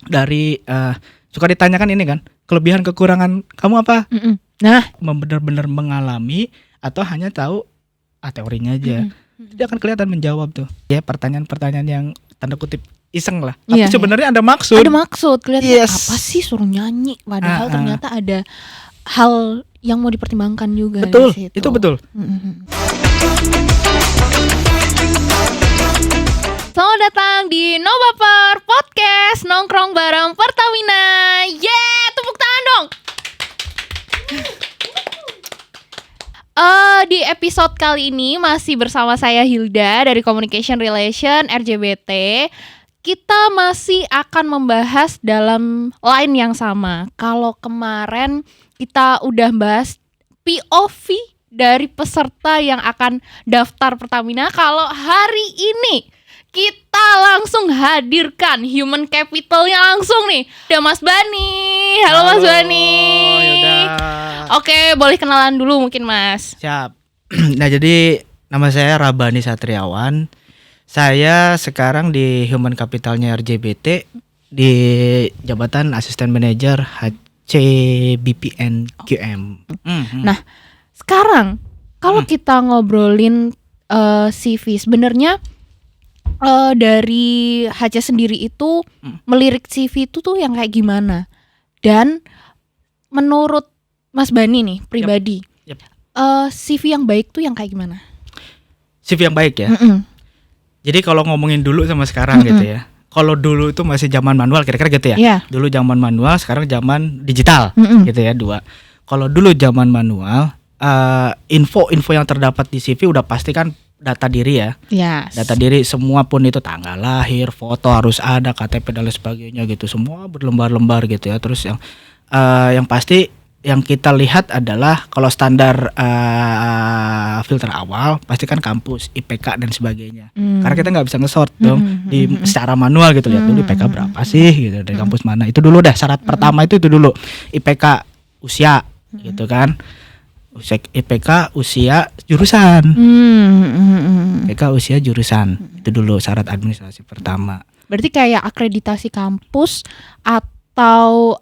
dari suka ditanyakan ini kan, kelebihan kekurangan kamu apa? Nah, Benar-benar mengalami atau hanya tahu teorinya aja. Dia akan kelihatan menjawab tuh. Ya pertanyaan-pertanyaan yang tanda kutip iseng lah. Tapi Iya, sebenarnya ada maksud. ada maksud kelihatan Yes. apa sih suruh nyanyi padahal Ah, ah. ternyata ada hal yang mau dipertimbangkan juga Betul, di situ. itu betul. Selamat datang di No Baper Podcast nongkrong bareng Pertamina. Tepuk tangan dong. Di episode kali ini masih bersama saya Hilda dari Communication Relation RJBT. Kita masih akan membahas dalam line yang sama. Kalau kemarin kita udah bahas POV dari peserta yang akan daftar Pertamina, kalau hari ini kita langsung hadirkan human capitalnya langsung nih. Ada Mas Bani. Halo Mas Bani. Yaudah. Oke, boleh kenalan dulu mungkin Mas. Siap. Nah, jadi nama saya Rabani Satriawan. Saya sekarang di Human Capitalnya RJBT di jabatan Asisten Manajer HCBPN QM. Nah, sekarang kalau kita ngobrolin CV, sebenarnya dari HC sendiri itu melirik CV itu tuh yang kayak gimana? Dan menurut Mas Bani nih pribadi, Yep. CV yang baik tuh yang kayak gimana? CV yang baik ya. Jadi kalau ngomongin dulu sama sekarang gitu ya. Kalau dulu itu masih zaman manual kira-kira gitu ya. Iya. Dulu zaman manual, sekarang zaman digital gitu ya, dua. Kalau dulu zaman manual, info-info yang terdapat di CV udah pasti kan data diri ya. Yes. Data diri semua pun itu tanggal lahir, foto harus ada, KTP dan lain sebagainya gitu. Semua berlembar-lembar gitu ya. Terus yang pasti yang kita lihat adalah kalau standar filter awal pasti kan kampus, IPK dan sebagainya. Karena kita nggak bisa nge-sort dong secara manual gitu, lihat dulu IPK berapa sih gitu dari kampus mana. Itu dulu dah syarat pertama itu dulu. IPK usia gitu kan. IPK usia jurusan. IPK usia jurusan. Itu dulu syarat administrasi pertama. Berarti kayak akreditasi kampus atau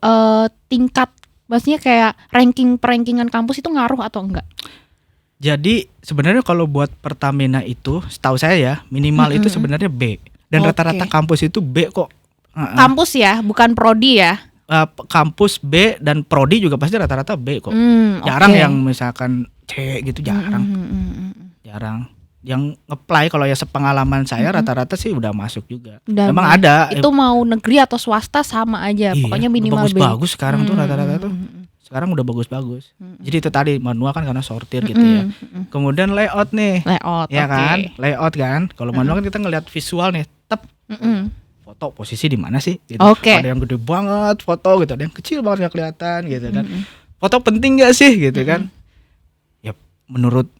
tingkat, maksudnya kayak rankingan kampus itu ngaruh atau enggak? Jadi sebenarnya kalau buat Pertamina itu, setahu saya ya minimal itu sebenarnya B. Dan Oke. rata-rata kampus itu B kok. Kampus ya, bukan prodi ya? Kampus B dan prodi juga pasti rata-rata B kok. Jarang yang misalkan C gitu, jarang. Jarang. Yang nge-apply kalau ya sepengalaman saya rata-rata sih udah masuk juga. Memang ada. Itu mau negeri atau swasta sama aja, Iya, pokoknya minimal B. bagus-bagus sekarang tuh rata-rata tuh. Sekarang udah bagus-bagus. Jadi itu tadi manual kan karena sortir gitu ya. Kemudian layout nih. Layout, Ya oke. kan? Layout kan. Kalau manual kan kita ngelihat visual nih, foto posisi di mana sih gitu. Oke. Ada yang gede banget foto gitu, ada yang kecil banget nggak kelihatan gitu kan. Foto penting nggak sih gitu kan? Ya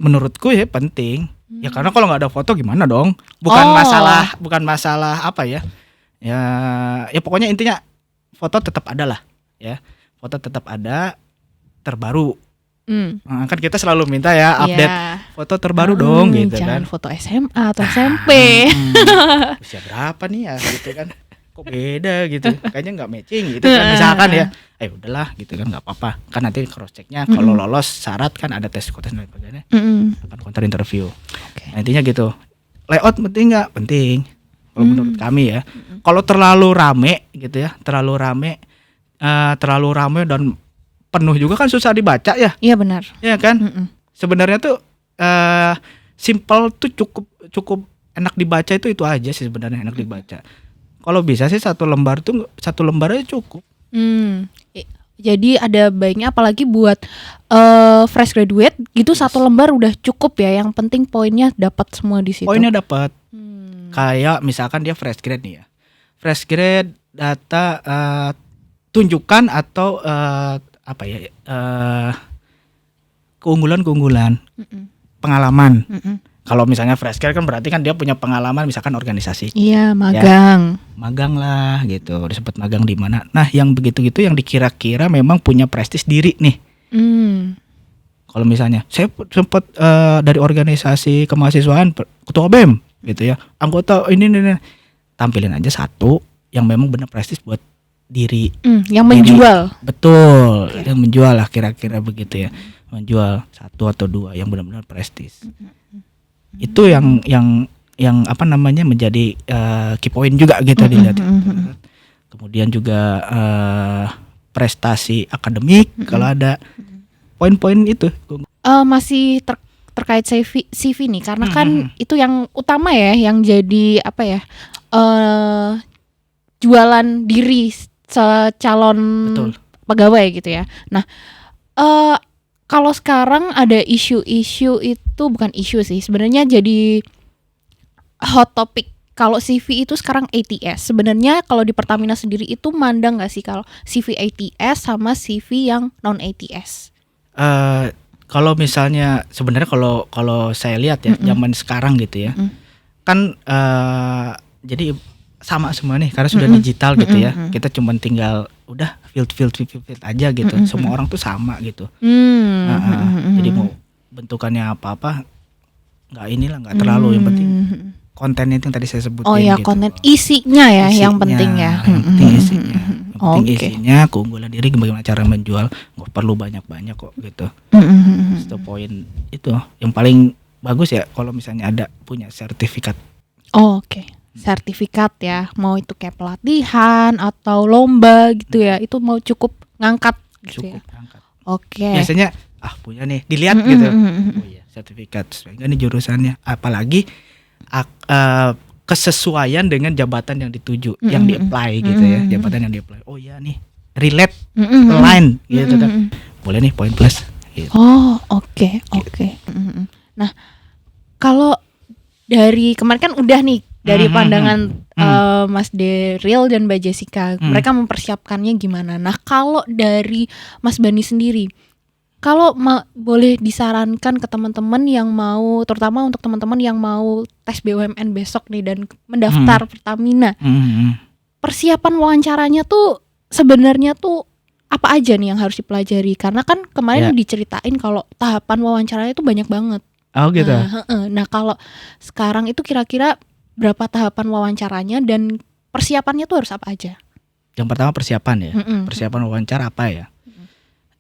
menurutku ya penting. Ya karena kalau nggak ada foto gimana dong? Bukan masalah apa ya? Ya pokoknya intinya foto tetap ada lah ya. Foto tetap ada, terbaru. Nah, kan kita selalu minta ya update foto terbaru dong gitu jangan kan. foto SMA atau SMP. Usia berapa nih ya gitu kan, kok beda gitu, kayaknya nggak matching gitu kan misalkan ya. Udahlah gitu kan, nggak apa-apa kan, nanti cross checknya kalau lolos syarat kan ada tes dan sebagainya, akan counter interview. Nah, intinya gitu, layout penting nggak? Penting kalau menurut kami ya. Kalau terlalu rame gitu ya, terlalu rame dan penuh juga kan susah dibaca ya. Iya benar. Iya kan? Sebenarnya tuh simple tuh cukup enak dibaca, itu aja sih sebenarnya, enak dibaca. Kalau bisa sih satu lembar aja cukup. Jadi ada baiknya apalagi buat fresh graduate gitu, satu lembar udah cukup ya. Yang penting poinnya dapat semua di situ. Poinnya dapat. Kayak misalkan dia fresh grade nih ya. Fresh grade data tunjukkan atau keunggulan pengalaman. Kalau misalnya fresh grade kan berarti kan dia punya pengalaman misalkan organisasi. Iya, magang. Ya, magang lah gitu, disebut magang di mana. Nah, yang begitu-gitu yang dikira-kira memang punya prestis diri nih. Kalau misalnya saya sempat dari organisasi kemahasiswaan, ketua BEM gitu ya, anggota ini, tampilin aja satu yang memang benar prestis buat diri. Yang menjual. Betul, yang menjual lah kira-kira begitu ya. Menjual 1 atau 2 yang benar-benar prestis. Itu yang apa namanya menjadi key point juga gitu dilihat. Kemudian juga prestasi akademik kalau ada poin-poin itu. Masih terkait CV nih karena kan itu yang utama ya, yang jadi apa ya, jualan diri secalon Betul. pegawai gitu ya. Nah, kalau sekarang ada isu-isu itu, bukan isu sih sebenarnya, jadi hot topic. Kalau CV itu sekarang ATS. Sebenarnya kalau di Pertamina sendiri itu mandang nggak sih kalau CV ATS sama CV yang non ATS? Kalau misalnya sebenarnya kalau saya lihat ya zaman sekarang gitu ya, kan jadi sama semua nih karena sudah digital gitu ya. Kita cuma tinggal udah field aja gitu. Semua orang tuh sama gitu. Jadi mau bentukannya apa nggak terlalu, yang penting kontennya itu yang tadi saya sebutin. Oh ya, gitu. konten isinya ya yang penting ya. Yang penting isinya. Yang penting Oke. isinya, keunggulan diri, bagaimana cara menjual, nggak perlu banyak-banyak kok gitu. Itu poin itu yang paling bagus ya kalau misalnya ada punya sertifikat. Oke. Sertifikat ya, mau itu kayak pelatihan atau lomba gitu ya, itu mau cukup ngangkat gitu ya. Cukup angkat. Oke. Biasanya punya nih dilihat gitu. Oh iya, sertifikat sesuai nih jurusannya, apalagi kesesuaian dengan jabatan yang dituju, yang di-apply gitu ya, jabatan yang di-apply. Oh iya nih, relate, align gitu kan. Boleh nih poin plus gitu. Oh, oke. Nah, kalau dari kemarin kan udah nih dari pandangan Mas Daryl dan Mbak Jessica, mereka mempersiapkannya gimana? Nah, kalau dari Mas Bani sendiri, kalau boleh disarankan ke teman-teman yang mau, terutama untuk teman-teman yang mau tes BUMN besok nih dan mendaftar Pertamina, persiapan wawancaranya tuh sebenarnya tuh apa aja nih yang harus dipelajari? Karena kan kemarin diceritain kalau tahapan wawancaranya tuh banyak banget. Oh gitu. Nah, kalau sekarang itu kira-kira berapa tahapan wawancaranya dan persiapannya tuh harus apa aja? Yang pertama persiapan ya. Persiapan wawancara apa ya?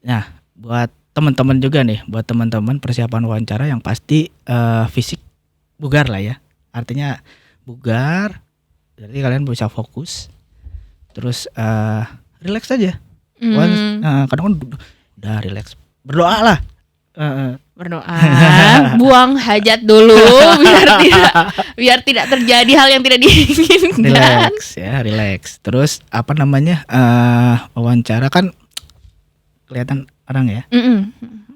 Nah, buat teman-teman juga nih, buat teman-teman persiapan wawancara yang pasti fisik bugar lah ya. Artinya bugar, jadi kalian bisa fokus. Terus relax aja. Kadang udah relax. Berdoa lah. Berdoa, buang hajat dulu biar tidak terjadi hal yang tidak diinginkan. Relax. Terus apa namanya, wawancara kan kelihatan orang ya,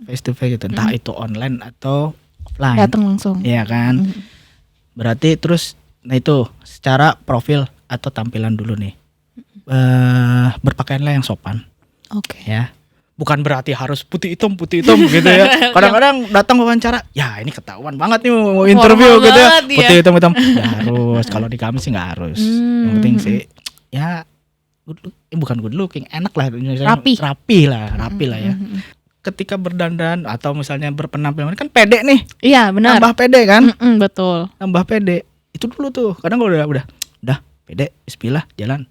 face to face gitu, entah itu online atau offline. Datang langsung. Iya kan. Berarti terus, nah itu secara profil atau tampilan dulu nih, berpakaianlah yang sopan. Oke. Ya. Bukan berarti harus putih hitam gitu ya. Kadang-kadang datang wawancara, ya ini ketahuan banget nih mau interview gitu ya. Putih hitam. Nggak harus. Kalau di kami sih nggak harus. Yang penting sih ya bukan good looking, enak lah. Rapi lah ya. Ketika berdandan atau misalnya berpenampilan kan pede nih. Iya benar. Tambah pede kan? Betul. Tambah pede. Itu dulu tuh. Kadang kalau udah pede, bismillah jalan.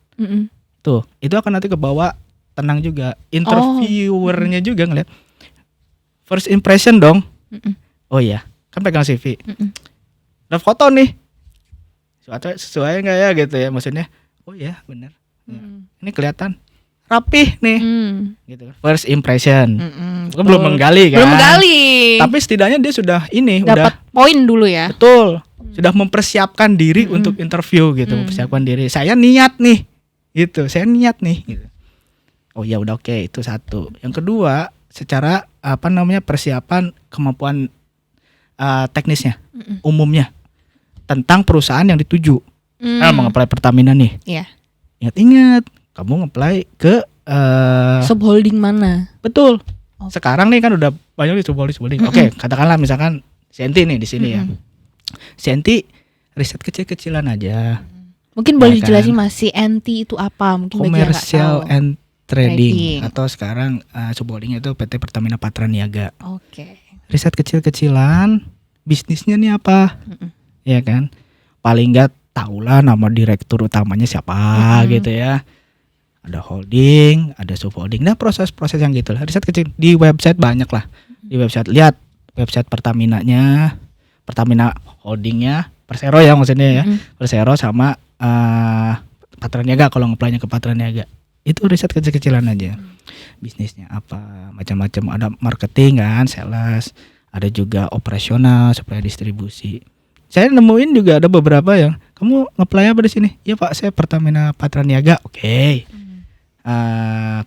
Tuh, itu akan nanti kebawa tenang juga. Interviewernya juga ngeliat first impression dong. Oh iya, kan pegang CV. Ada foto nih. Sesuai nggak ya gitu ya, maksudnya. Oh iya, benar. Ini kelihatan rapih nih. Gitu. First impression. Belum menggali kan. Belum menggali. Tapi setidaknya dia sudah dapat poin dulu ya. Betul. Sudah mempersiapkan diri untuk interview gitu, mempersiapkan diri. Saya niat nih. Gitu. Saya niat nih gitu. Oh ya udah oke, itu satu. Yang kedua, secara persiapan kemampuan teknisnya, umumnya tentang perusahaan yang dituju. Mau nge-apply Pertamina nih. Iya. Ingat, kamu nge-apply ke subholding mana? Betul. Sekarang nih kan udah banyak di subholding. Oke, katakanlah misalkan Senti nih di sini ya. Senti riset kecil-kecilan aja. Mungkin boleh dijelasin Mas, CNT itu apa? Mungkin Commercial and Trading. Atau sekarang subholdingnya itu PT Pertamina Patra Niaga. Oke. Riset kecil-kecilan, bisnisnya nih apa? Ya kan? Paling enggak tahulah nama direktur utamanya siapa gitu ya. ada holding, ada subholding. Nah, proses-proses yang gitu lah. Riset kecil di website banyak lah. Di website lihat website Pertaminanya, Pertamina holdingnya, Persero ya maksudnya ya. Persero sama Patraniaga kalau nge-apply-nya ke Patraniaga. Itu riset kecil-kecilan aja. Bisnisnya apa, macam-macam. Ada marketing kan, sales, ada juga operasional, supaya distribusi. Saya nemuin juga ada beberapa yang kamu nge-apply apa di sini? Ya Pak, saya Pertamina Patraniaga. Oke.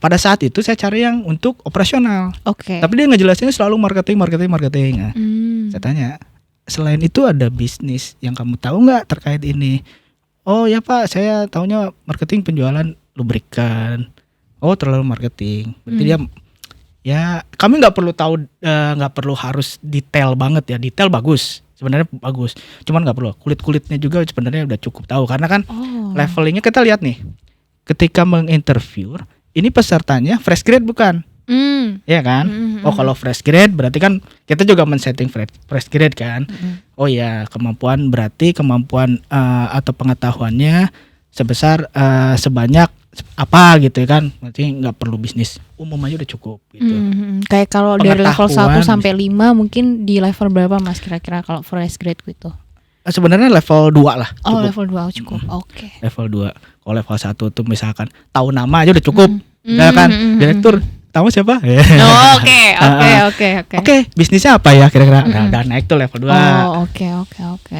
Pada saat itu saya cari yang untuk operasional. Oke. Tapi dia ngejelasinnya selalu marketing. Nah, saya tanya, selain itu ada bisnis yang kamu tahu nggak terkait ini? Oh ya Pak, saya taunya marketing penjualan lubrikan. Oh, terlalu marketing. Berarti dia ya kami nggak perlu tahu, nggak perlu harus detail banget ya. Detail bagus, sebenarnya bagus. Cuman nggak perlu. Kulit-kulitnya juga sebenarnya udah cukup tahu karena kan levelingnya kita lihat nih. Ketika menginterview, ini pesertanya fresh grade bukan? Ya kan? Oh, kalau fresh grade berarti kan kita juga men-setting fresh grade kan? Oh ya, berarti kemampuan atau pengetahuannya sebesar sebanyak apa gitu kan? Berarti nggak perlu bisnis umum aja udah cukup gitu. Kayak kalau dari level 1 sampai 5 mungkin di level berapa Mas kira-kira kalau fresh grade gitu? Sebenarnya level 2 lah. Oh, level 2 cukup. Oke. Level 2. Kalau level 1 tuh misalkan tahu nama aja udah cukup. Ya kan? Direktur tahu siapa? Oke, bisnisnya apa ya kira-kira? Nah, udah naik tuh level 2. Oh, oke.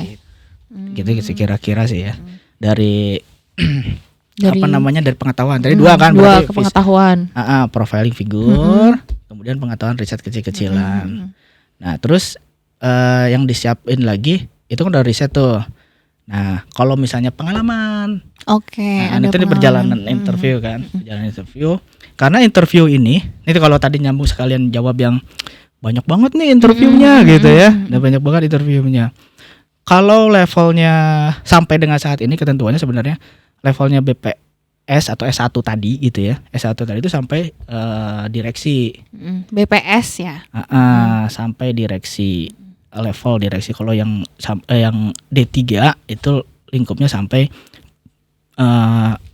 Gitu kira-kira sih ya. Dari apa namanya, dari pengetahuan. Tadi 2 kan? 2 ke pengetahuan. Profiling figur, kemudian pengetahuan riset kecil-kecilan. Nah, terus yang disiapin lagi itu kan udah riset tuh. Nah, kalau misalnya pengalaman. Oke, Nah, itu di perjalanan interview kan, perjalanan interview. Karena interview ini kalau tadi nyambung sekalian jawab yang banyak banget nih interviewnya gitu ya. Udah banyak banget interviewnya. Kalau levelnya sampai dengan saat ini ketentuannya sebenarnya levelnya BPS atau S1 tadi gitu ya. S1 tadi itu sampai direksi. BPS ya. Sampai direksi, level direksi. Kalau yang D3 itu lingkupnya sampai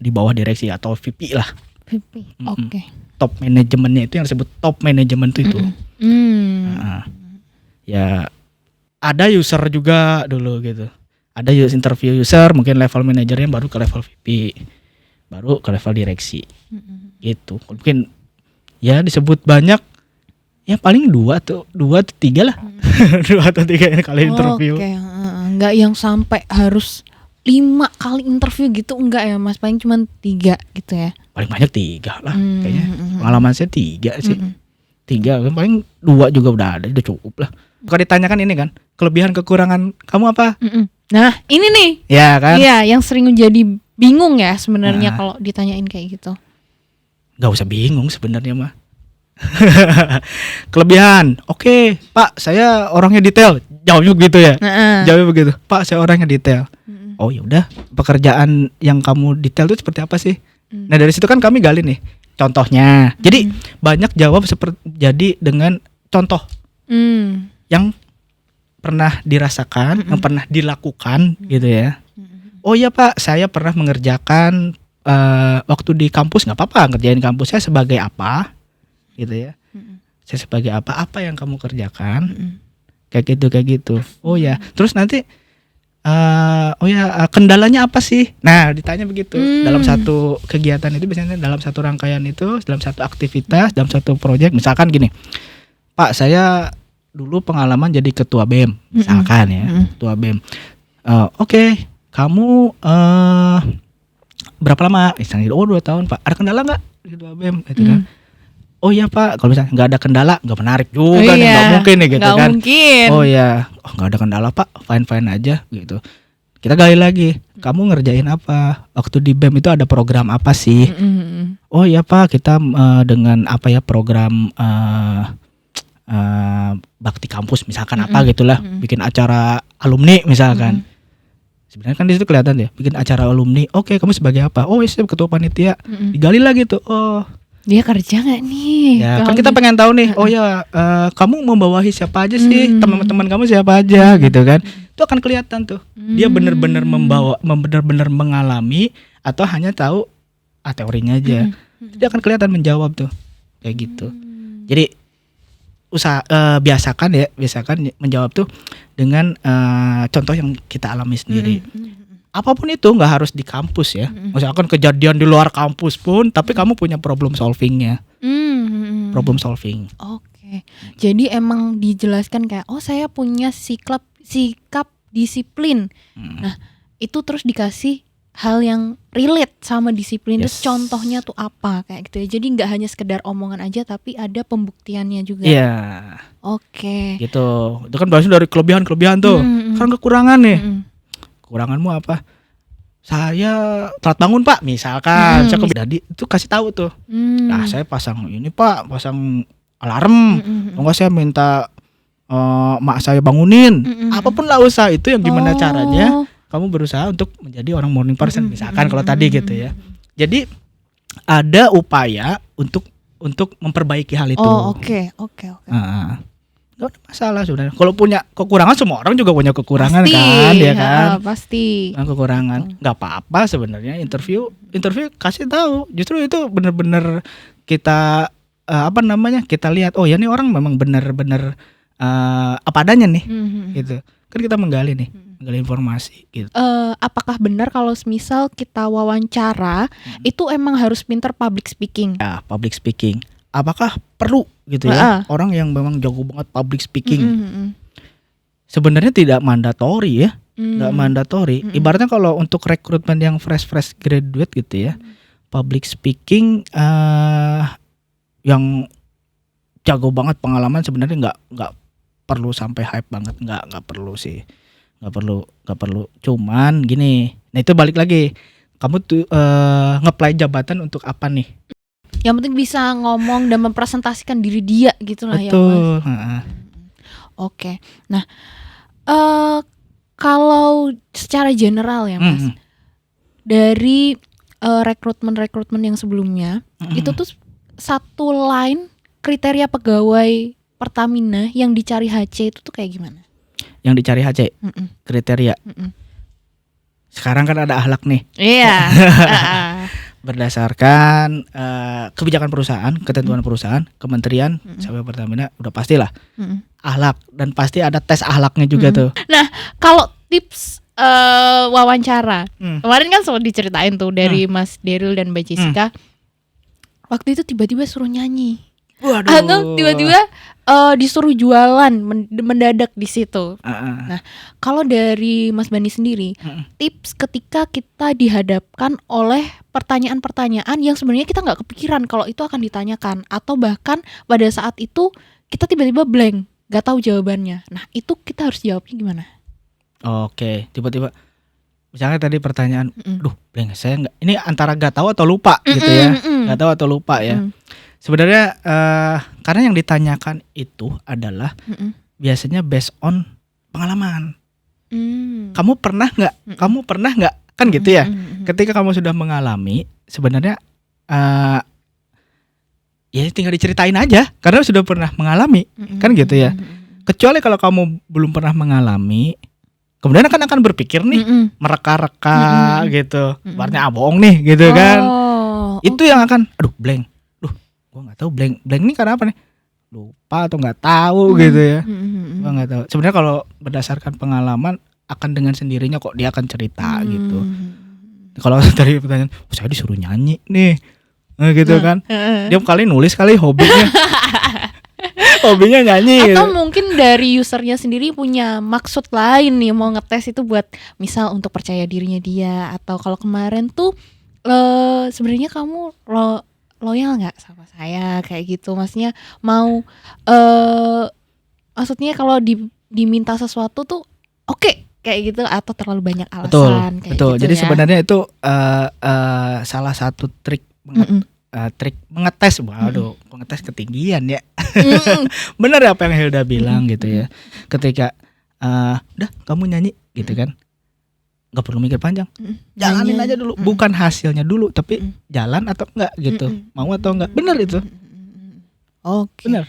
di bawah direksi atau VP lah. VP. Oke. Top manajemennya itu yang disebut top manajemen itu. Ya ada user juga dulu gitu. Ada interview user, mungkin level manajernya baru ke level VP, baru ke level direksi. Gitu. Mungkin ya disebut banyak. Ya paling 2 atau 3 lah. 2 atau 3 kali interview. Oke, enggak yang sampai harus 5 kali interview gitu, enggak ya Mas, paling cuma 3 gitu ya. Paling banyak 3 lah kayaknya. Pengalaman saya 3 sih. 3, paling 2 juga udah ada, udah cukup lah. Kalau ditanyakan ini kan, kelebihan kekurangan kamu apa? Nah, ini nih. Ya kan? Iya, yang sering jadi bingung ya sebenarnya kalau ditanyain kayak gitu. Gak usah bingung sebenarnya mah. Kelebihan, oke, Pak, saya orangnya detail. Jawabnya begitu ya. Jawabnya begitu. Pak, saya orangnya detail. Oh ya udah, pekerjaan yang kamu detail itu seperti apa sih? Nah, dari situ kan kami gali nih contohnya. Jadi banyak jawab jadi dengan contoh yang pernah dirasakan, yang pernah dilakukan gitu ya. Oh iya Pak, saya pernah mengerjakan waktu di kampus, nggak apa-apa ngerjain kampus saya sebagai apa gitu ya. Saya sebagai apa yang kamu kerjakan, kayak gitu. Oh ya, terus nanti kendalanya apa sih? Nah, ditanya begitu. Dalam satu kegiatan itu biasanya dalam satu rangkaian itu, dalam satu aktivitas, dalam satu proyek, misalkan gini, Pak, saya dulu pengalaman jadi ketua BEM, misalkan ya, ketua BEM. Oke, kamu berapa lama? Misalnya, 2 tahun Pak. Ada kendala nggak ketua BEM? Gitu kan? Oh iya Pak, kalau misalnya nggak ada kendala, nggak menarik juga nih, nggak mungkin nih gitu kan? Mungkin. Oh ya, nggak ada kendala Pak, fine aja gitu. Kita gali lagi, kamu ngerjain apa? Waktu di BEM itu ada program apa sih? Oh iya Pak, kita dengan apa ya program bakti kampus misalkan apa gitulah, bikin acara alumni misalkan. Sebenarnya kan di situ kelihatan ya, bikin acara alumni. Oke, kamu sebagai apa? Oh, saya ketua panitia. Digali lagi tuh. Oh, dia kerja nggak nih? Ya kan kita pengen tahu nih. Oh ya, kamu membawahi siapa aja sih? Teman-teman kamu siapa aja gitu kan? Itu akan kelihatan tuh. Dia benar-benar benar-benar mengalami atau hanya tahu teorinya aja. Dia akan kelihatan menjawab tuh kayak gitu. Jadi biasakan menjawab tuh dengan contoh yang kita alami sendiri. Apapun itu nggak harus di kampus ya. Misalkan kejadian di luar kampus pun, tapi kamu punya problem solvingnya. Problem solving. Oke. Jadi emang dijelaskan kayak saya punya sikap disiplin. Nah, itu terus dikasih hal yang relate sama disiplin. Terus contohnya tuh apa kayak gitu ya. Jadi nggak hanya sekedar omongan aja, tapi ada pembuktiannya juga. Iya. Oke. Gitu. Itu kan bahasnya dari kelebihan tuh. Kan kekurangan nih. Kekuranganmu apa? Saya telat bangun Pak, misalkan. Jadi itu kasih tahu tuh. Nah, saya pasang ini Pak, pasang alarm. Enggak, saya minta mak saya bangunin. Apapun lah usaha itu yang gimana caranya kamu berusaha untuk menjadi orang morning person, misalkan kalau tadi gitu ya. Jadi ada upaya untuk memperbaiki hal itu. Oke. Gak ada masalah sebenarnya. Kalau punya kekurangan, semua orang juga punya kekurangan pasti, kan, ya kan? Pasti. Kekurangan, nggak apa-apa sebenarnya. Interview kasih tahu. Justru itu benar-benar kita kita lihat. Oh ya, nih orang memang benar-benar apa adanya nih, gitu. Kan kita menggali informasi. Gitu. Apakah benar kalau misal kita wawancara itu emang harus pintar public speaking? Ya, public speaking. Apakah perlu gitu ya orang yang memang jago banget public speaking? Sebenarnya tidak mandatory ya, nggak mandatory. Ibaratnya kalau untuk rekrutmen yang fresh graduate gitu ya, public speaking yang jago banget pengalaman sebenarnya nggak perlu sampai hype banget, nggak perlu sih, nggak perlu. Cuman gini, nah itu balik lagi, kamu tuh nge-apply jabatan untuk apa nih? Yang penting bisa ngomong dan mempresentasikan diri dia gitu lah. Betul. Ya Mas. Oke. Nah, kalau secara general ya Mas, dari rekrutmen yang sebelumnya, itu tuh satu line kriteria pegawai Pertamina yang dicari HC itu tuh kayak gimana? Yang dicari HC kriteria. Sekarang kan ada akhlak nih. Iya. Berdasarkan kebijakan perusahaan, ketentuan perusahaan, kementerian sampai Pertamina udah pastilah akhlak, dan pasti ada tes akhlaknya juga tuh. Nah, kalau tips wawancara kemarin kan sempat diceritain tuh dari Mas Daryl dan Mbak Jessica. Waktu itu tiba-tiba suruh nyanyi. Waduh. Atau tiba-tiba disuruh jualan mendadak di situ. Nah, kalau dari Mas Bani sendiri, tips ketika kita dihadapkan oleh pertanyaan-pertanyaan yang sebenarnya kita nggak kepikiran kalau itu akan ditanyakan, atau bahkan pada saat itu kita tiba-tiba blank, nggak tahu jawabannya. Nah, itu kita harus jawabnya gimana? Oke, tiba-tiba misalnya tadi pertanyaan, blank, saya nggak, ini antara nggak tahu atau lupa gitu ya, nggak tahu atau lupa ya. Sebenarnya karena yang ditanyakan itu adalah biasanya based on pengalaman. Kamu pernah nggak? Kan gitu ya. Ketika kamu sudah mengalami, sebenarnya ya tinggal diceritain aja karena sudah pernah mengalami, kan gitu ya. Kecuali kalau kamu belum pernah mengalami, kemudian akan berpikir nih, mereka-reka gitu. Artinya bohong nih gitu kan. Itu yang akan blank. Gue nggak tahu blank ini karena apa nih, lupa atau nggak tahu gitu ya. Gue nggak tahu. Sebenarnya kalau berdasarkan pengalaman akan dengan sendirinya kok dia akan cerita gitu. Kalau dari pertanyaan, saya disuruh nyanyi nih, gitu kan. Dia kali nulis kali hobinya nyanyi. Atau gitu. Mungkin dari usernya sendiri punya maksud lain nih, mau ngetes itu buat misal untuk percaya dirinya dia, atau kalau kemarin tuh sebenarnya kamu loyal nggak sama saya kayak gitu, maksudnya mau maksudnya kalau diminta sesuatu tuh oke, kayak gitu, atau terlalu banyak alasan. Betul. Gitu. Jadi ya. sebenarnya itu salah satu trik mengetes. Waduh, mengetes ketinggian ya. Bener apa yang Hilda bilang gitu ya. Ketika udah kamu nyanyi gitu kan, nggak perlu mikir panjang, jalanin aja dulu. Bukan hasilnya dulu, tapi jalan atau enggak gitu, mau atau enggak. Bener itu. Bener.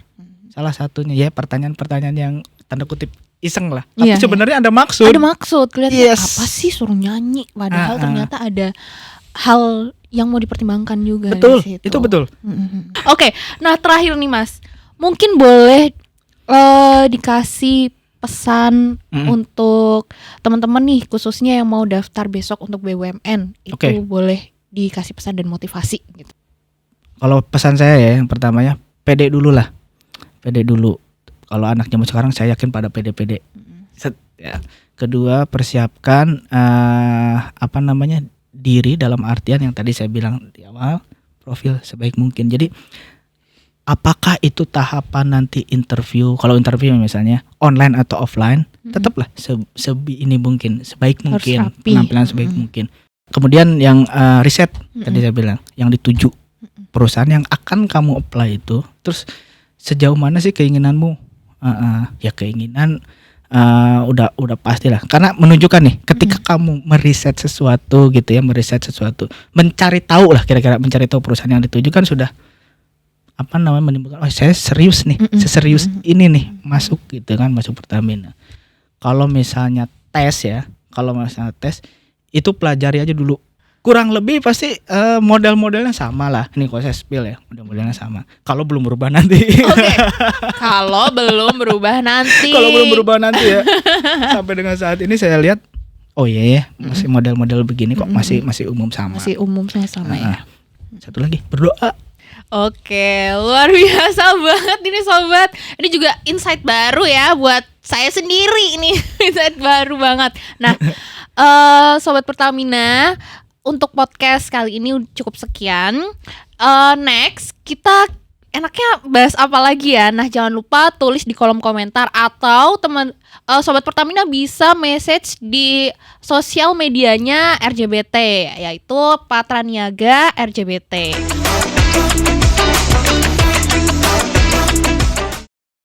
Salah satunya ya pertanyaan-pertanyaan yang tanda kutip iseng lah, tapi sebenarnya ada maksud. Ada maksud, kelihatan apa sih suruh nyanyi, padahal ternyata ada hal yang mau dipertimbangkan juga. Betul, di situ. itu betul. Oke, nah terakhir nih Mas, mungkin boleh dikasih pesan untuk teman-teman nih, khususnya yang mau daftar besok untuk BUMN, itu Oke. boleh dikasih pesan dan motivasi gitu. Kalau pesan saya ya, yang pertamanya pede dulu lah, pede dulu. Kalau anak zaman sekarang saya yakin pada pede-pede. Ya. Kedua, persiapkan diri dalam artian yang tadi saya bilang di awal, profil sebaik mungkin. Jadi apakah itu tahapan nanti interview? Kalau interview misalnya online atau offline, tetaplah sebaik mungkin, rapi. penampilan sebaik mungkin. Kemudian yang riset tadi saya bilang, yang dituju perusahaan yang akan kamu apply itu, terus sejauh mana sih keinginanmu? Ya keinginan udah pastilah, karena menunjukkan nih ketika kamu meriset sesuatu gitu ya, mencari tahu lah, kira-kira mencari tahu perusahaan yang dituju kan sudah menimbulkan, oh saya serius nih, seserius ini nih masuk gitu kan, masuk Pertamina. Kalau misalnya tes itu pelajari aja dulu, kurang lebih pasti model-modelnya sama lah. Ini kalau saya spill ya, model-modelnya sama. Kalau belum berubah nanti. Oke. Kalau belum berubah nanti. Kalau belum berubah nanti ya. Sampai dengan saat ini saya lihat, oh iya ya, masih model-model begini kok, masih umum sama. Masih umum sama ya. Satu lagi, berdoa. Oke, luar biasa banget ini sobat. Ini juga insight baru ya buat saya sendiri ini. Insight baru banget. Nah, sobat Pertamina, untuk podcast kali ini cukup sekian. Next kita enaknya bahas apa lagi ya? Nah, jangan lupa tulis di kolom komentar, atau sobat Pertamina bisa message di sosial medianya RJBT, yaitu Patraniaga RJBT.